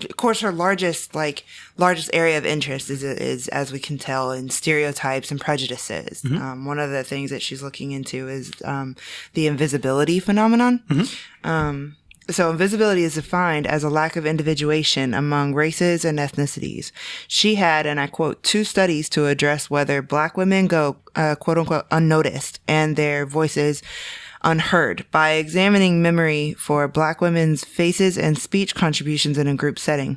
of course, her largest area of interest is, as we can tell, in stereotypes and prejudices. Mm-hmm. One of the things that she's looking into is the invisibility phenomenon. Mm-hmm. So invisibility is defined as a lack of individuation among races and ethnicities. She had, and I quote, 2 studies to address whether Black women go, quote unquote, unnoticed and their voices unheard by examining memory for Black women's faces and speech contributions in a group setting.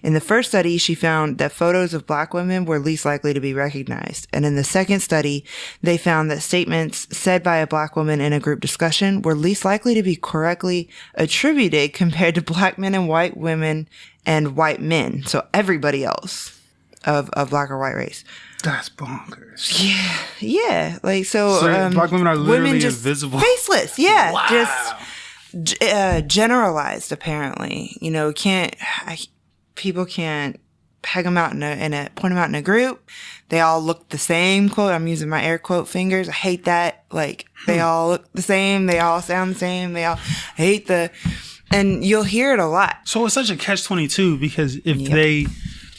In the first study, she found that photos of Black women were least likely to be recognized. And in the second study, they found that statements said by a Black woman in a group discussion were least likely to be correctly attributed compared to Black men and white women and white men. So everybody else of Black or white race. That's bonkers. Yeah. Like, so Black women are literally just invisible. Faceless. Yeah. Wow. Just generalized, apparently. You know, people can't peg them out point them out in a group. They all look the same, quote. I'm using my air quote fingers. I hate that. Like, they all look the same. They all sound the same. And you'll hear it a lot. So it's such a catch-22 because if they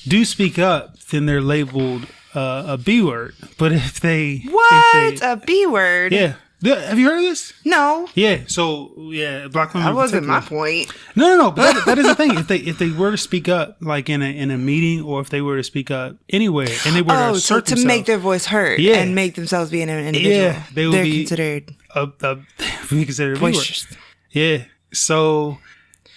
do speak up, then they're labeled a B word. But if they... What? A B word? Yeah. Have you heard of this? No. Yeah. So, Black women... That wasn't my point. No. But that is the thing. If they were to speak up, like in a meeting, or if they were to speak up anywhere, and they were to assert themselves, make their voice heard and make themselves be an individual, they're considered... considered boisterous. Yeah. So...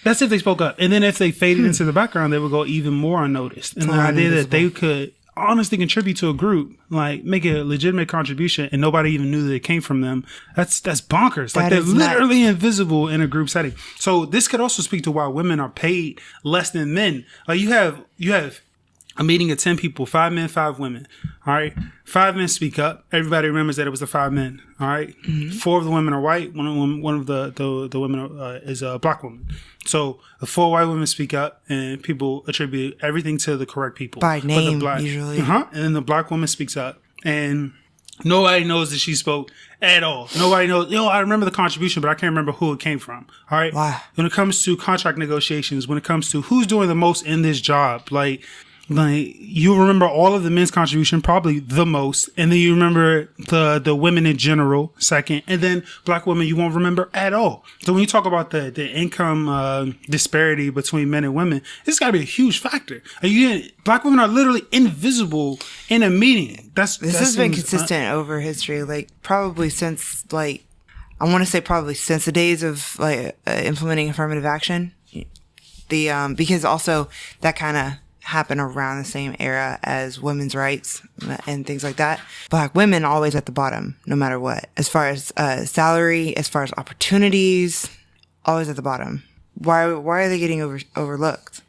That's if they spoke up. And then if they faded into the background, they would go even more unnoticed. And the idea that they could honestly contribute to a group, like make a legitimate contribution, and nobody even knew that it came from them, that's bonkers. Like, they're literally invisible in a group setting. So this could also speak to why women are paid less than men. Like, you have a meeting of 10 people, 5 men, 5 women. All right. 5 men speak up. Everybody remembers that it was the 5 men. All right? 4 of the women are white. One of the women is a Black woman. So the 4 white women speak up, and people attribute everything to the correct people. By name, usually. And then the Black woman speaks up, and nobody knows that she spoke at all. Nobody knows. I remember the contribution, but I can't remember who it came from. All right? Wow. When it comes to contract negotiations, when it comes to who's doing the most in this job, like you remember all of the men's contribution, probably the most, and then you remember the women in general second, and then Black women you won't remember at all. So when you talk about the income disparity between men and women, it's got to be a huge factor. Black women are literally invisible in a meeting. This has been consistent over history, like probably since I want to say probably since the days of implementing affirmative action. Because also that kind of happen around the same era as women's rights and things like that. Black women always at the bottom, no matter what. As far as salary, as far as opportunities, always at the bottom. Why are they getting overlooked?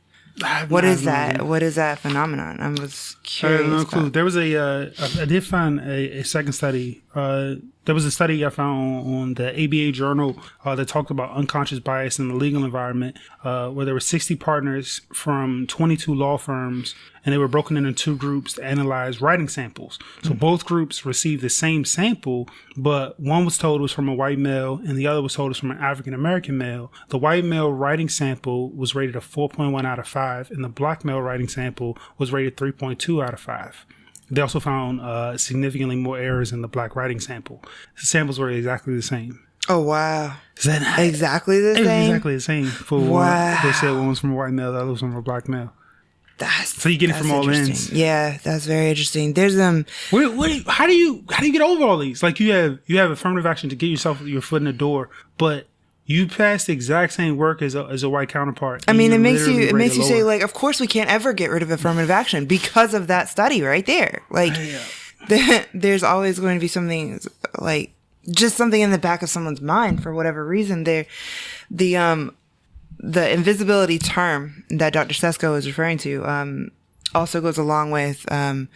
What is that? What is that phenomenon? I was curious. I have no clue. There was I did find a second study. There was a study I found on the ABA journal that talked about unconscious bias in the legal environment, where there were 60 partners from 22 law firms, and they were broken into 2 groups to analyze writing samples. So both groups received the same sample, but one was told it was from a white male, and the other was told it was from an African-American male. The white male writing sample was rated a 4.1 out of 5, and the Black male writing sample was rated 3.2 out of 5. They also found significantly more errors in the Black writing sample. The samples were exactly the same. Oh, wow. Is that exactly the same? Exactly the same. Wow. They said one was from a white male, the other was from a Black male. So you get it from all ends. Yeah, that's very interesting. There's how do you get over all these? Like, you have affirmative action to get your foot in the door, but you pass the exact same work as a white counterpart. I mean, it makes you say, like, of course we can't ever get rid of affirmative action because of that study right there. Like, there's always going to be something, like, just something in the back of someone's mind for whatever reason. The invisibility term that Dr. Sesko is referring to also goes along with I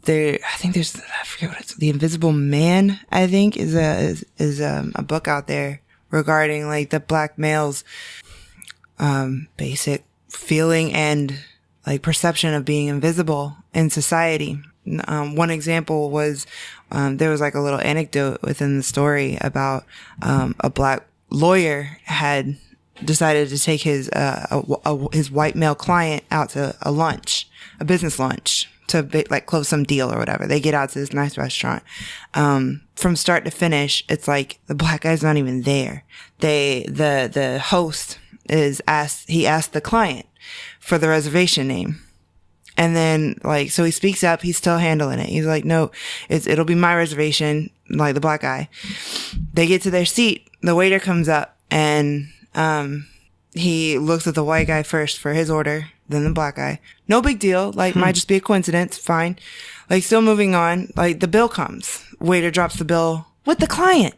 forget what it's, The Invisible Man, I think, is a book out there regarding, like, the Black male's basic feeling and, like, perception of being invisible in society. One example was there was, like, a little anecdote within the story about a Black lawyer had decided to take his his white male client out to a business lunch, to close some deal or whatever. They get out to this nice restaurant. From start to finish, it's like the black guy's not even there. The host asked the client for the reservation name. And then, so he speaks up, he's still handling it. He's like, no, it'll be my reservation, like the black guy. They get to their seat, the waiter comes up, and, he looks at the white guy first for his order, then the black guy. No big deal, might just be a coincidence, fine. Still moving on, the bill comes. Waiter drops the bill with the client.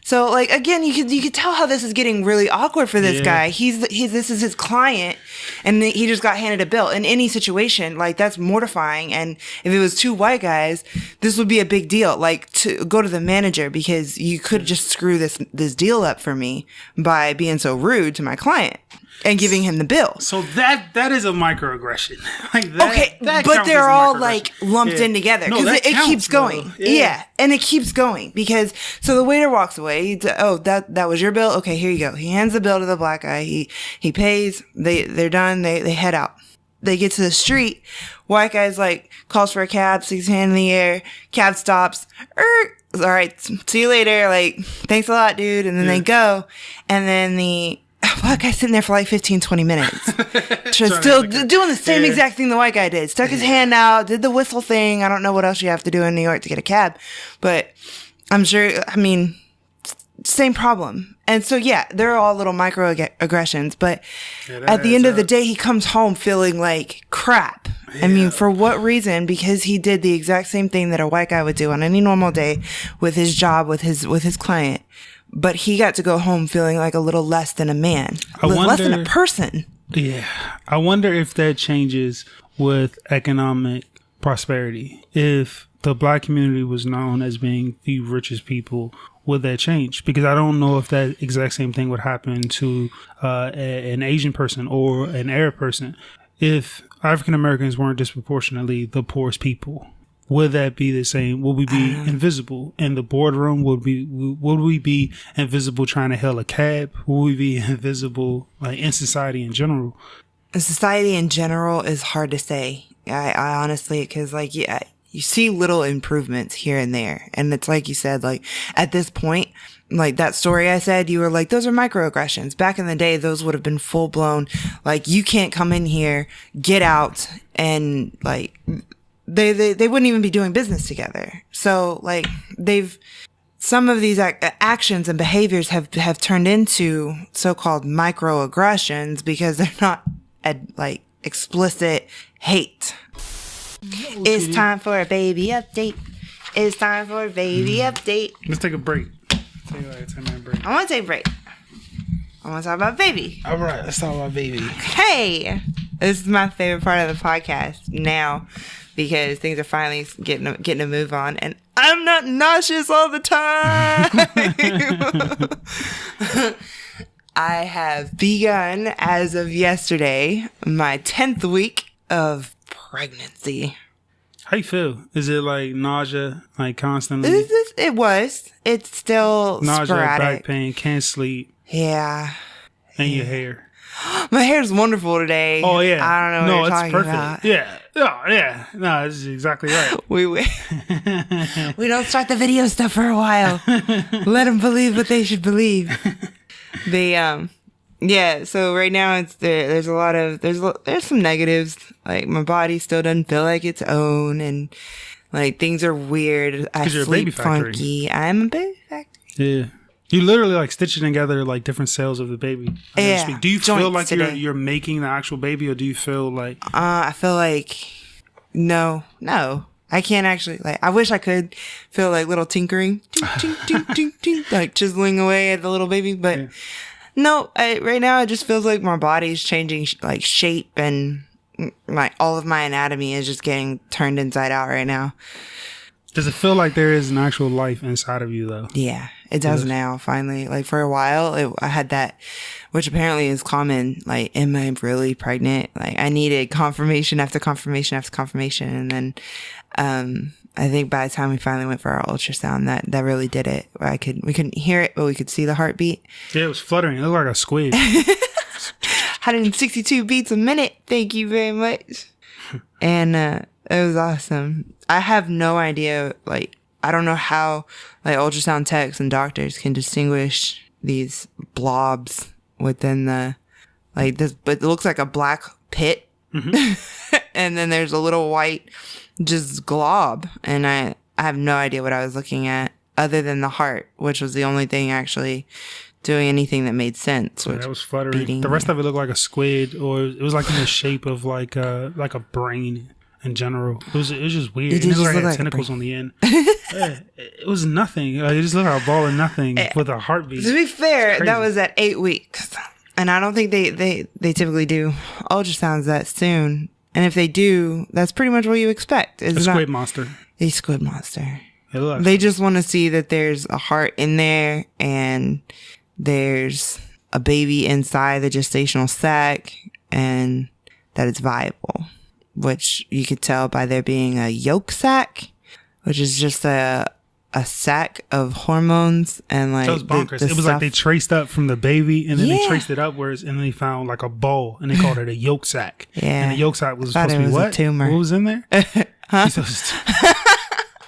So again, you could tell how this is getting really awkward for this guy. This is his client, and he just got handed a bill. In any situation, that's mortifying. And if it was two white guys, this would be a big deal. To go to the manager, because you could just screw this deal up for me by being so rude to my client and giving him the bill. So that is a microaggression. But they're all lumped in together, because it keeps going. Yeah, and it keeps going, because so the waiter walks away. That was your bill. Okay, here you go. He hands the bill to the black guy. He pays. They're done. They head out. They get to the street. White guy's calls for a cab, sticks his hand in the air. Cab stops. All right, see you later. Thanks a lot, dude. And then they go. And then the black guy's sitting there for 15, 20 minutes. Still doing the same exact thing the white guy did. Stuck his hand out, did the whistle thing. I don't know what else you have to do in New York to get a cab. But I'm sure, same problem. And so, they're all little microaggressions. But at the end of the day, he comes home feeling like crap. Yeah. For what reason? Because he did the exact same thing that a white guy would do on any normal day with his job, with his client. But he got to go home feeling like a little less than a man, less than a person. Yeah. I wonder if that changes with economic prosperity. If the black community was known as being the richest people, would that change? Because I don't know if that exact same thing would happen to an Asian person or an Arab person. If African Americans weren't disproportionately the poorest people, would that be the same? Would we be invisible in the boardroom? Would we be invisible trying to hail a cab? Would we be invisible in society in general? Society in general is hard to say. I honestly, because you see little improvements here and there, and it's like you said, at this point, that story I said, you were like, those are microaggressions. Back in the day, those would have been full blown. You can't come in here, get out, and they wouldn't even be doing business together. So some of these actions and behaviors have turned into so-called microaggressions, because they're not explicit hate. Okay. It's time for a baby update. It's time for a baby update. Let's take a break. I want to take a break. I want to talk about baby. All right, let's talk about baby. Hey, this is my favorite part of the podcast now, because things are finally getting a move on, and I'm not nauseous all the time. I have begun, as of yesterday, my 10th week of pregnancy. How you feel? Is it nausea, constantly? It was. It's still nausea, sporadic. back pain, can't sleep. Yeah. And your hair. My hair's wonderful today. Oh, yeah. I don't know what you're talking about. Yeah. Oh, yeah. No, this is exactly right. We don't start the video stuff for a while. Let them believe what they should believe. So right now there's a lot of, there's some negatives. My body still doesn't feel like its own, and things are weird. I sleep funky. I'm a baby factory. Yeah. You literally stitching together different cells of the baby. Yeah. Do you feel like you're making the actual baby, or do you feel I feel no. I can't actually, I wish I could feel little tinkering, tink, tink, tink, tink, tink, chiseling away at the little baby, but yeah. No, right now it just feels like my body's changing shape, and all of my anatomy is just getting turned inside out right now. Does it feel like there is an actual life inside of you, though? Yeah, it does now, finally. Like, for a while, I had that, which apparently is common. Like, am I really pregnant? Like, I needed confirmation after confirmation after confirmation. And then, I think by the time we finally went for our ultrasound, that really did it. We couldn't hear it, but we could see the heartbeat. Yeah, it was fluttering. It looked like a squid. 162 beats a minute. Thank you very much. And, it was awesome. I have no idea, like, I don't know how, like, ultrasound techs and doctors can distinguish these blobs within the, like, this, but it looks like a black pit. Mm-hmm. And then there's a little white, just glob. And I have no idea what I was looking at other than the heart, which was the only thing actually doing anything that made sense. Yeah, that was fluttering. Beating. The rest of it looked like a squid, or it was like in the shape of like a brain. In general, it was just weird. It looked like tentacles on the end. It was nothing. Like, it just looked like a ball of nothing with a heartbeat. To be fair, that was at 8 weeks, and I don't think they typically do ultrasounds that soon. And if they do, that's pretty much what you expect. It's a squid monster. A squid monster. They just want to see that there's a heart in there and there's a baby inside the gestational sac and that it's viable. Which you could tell by there being a yolk sac, which is just a sac of hormones and like. That was bonkers. It was like they traced up from the baby and then they traced it upwards and then they found like a ball and they called it a yolk sac. Yeah. And the yolk sac was supposed to be what? A tumor. What was in there? Huh?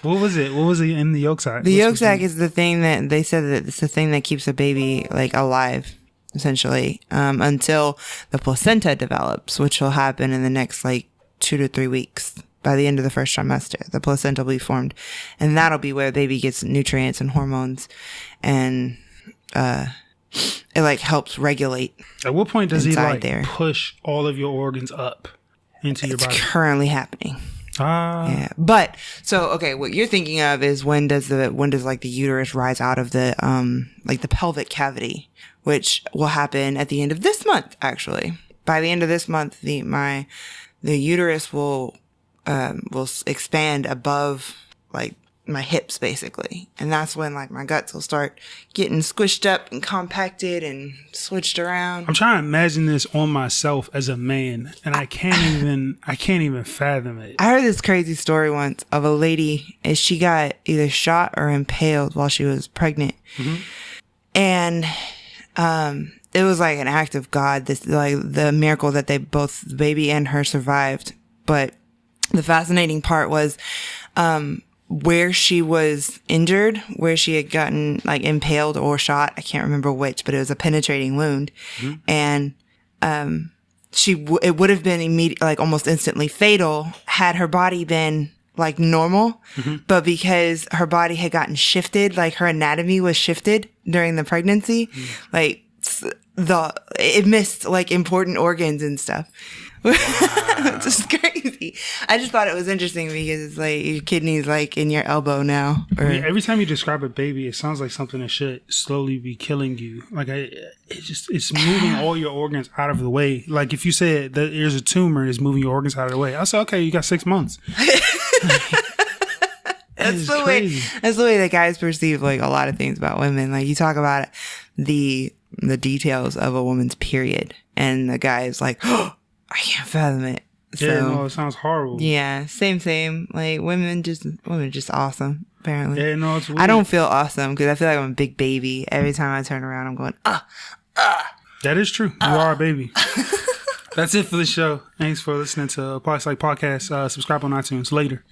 What was it? What was it in the yolk sac? The yolk sac is the thing that they said that it's the thing that keeps a baby like alive. Essentially, until the placenta develops, which will happen in the next like 2 to 3 weeks. By the end of the first trimester, the placenta will be formed, and that'll be where baby gets nutrients and hormones, and it like helps regulate. At what point does he like push all of your organs up into your body? It's currently happening. Yeah, but so okay, what you're thinking of is when does like the uterus rise out of the like the pelvic cavity, which will happen at the end of this month. Actually, by the end of this month, the uterus will expand above like my hips basically. And that's when like my guts will start getting squished up and compacted and switched around. I'm trying to imagine this on myself as a man and I can't even fathom it. I heard this crazy story once of a lady and she got either shot or impaled while she was pregnant. Mm-hmm. And, it was like an act of God, this like the miracle that they both, the baby and her, survived. But the fascinating part was where she was injured, where she had gotten like impaled or shot. I can't remember which, but it was a penetrating wound. Mm-hmm. And it would have been immediate, like almost instantly fatal had her body been like normal. Mm-hmm. But because her body had gotten shifted, like her anatomy was shifted during the pregnancy, like it missed like important organs and stuff. Wow. It's just crazy. I just thought it was interesting because it's like your kidney's like in your elbow now. I mean, every time you describe a baby, it sounds like something that should slowly be killing you. Like it's moving all your organs out of the way. Like if you said that there's a tumor and it's moving your organs out of the way, I say, okay, you got 6 months. That's the way that guys perceive like a lot of things about women. Like you talk about the details of a woman's period, and the guy is like, oh, I can't fathom it. Yeah, no, it sounds horrible. Yeah, same. Like women are just awesome. Apparently, yeah, no, it's weird. I don't feel awesome because I feel like I'm a big baby. Every time I turn around, I'm going, That is true. You are a baby. That's it for the show. Thanks for listening to PolyPsych Podcast. Subscribe on iTunes. Later.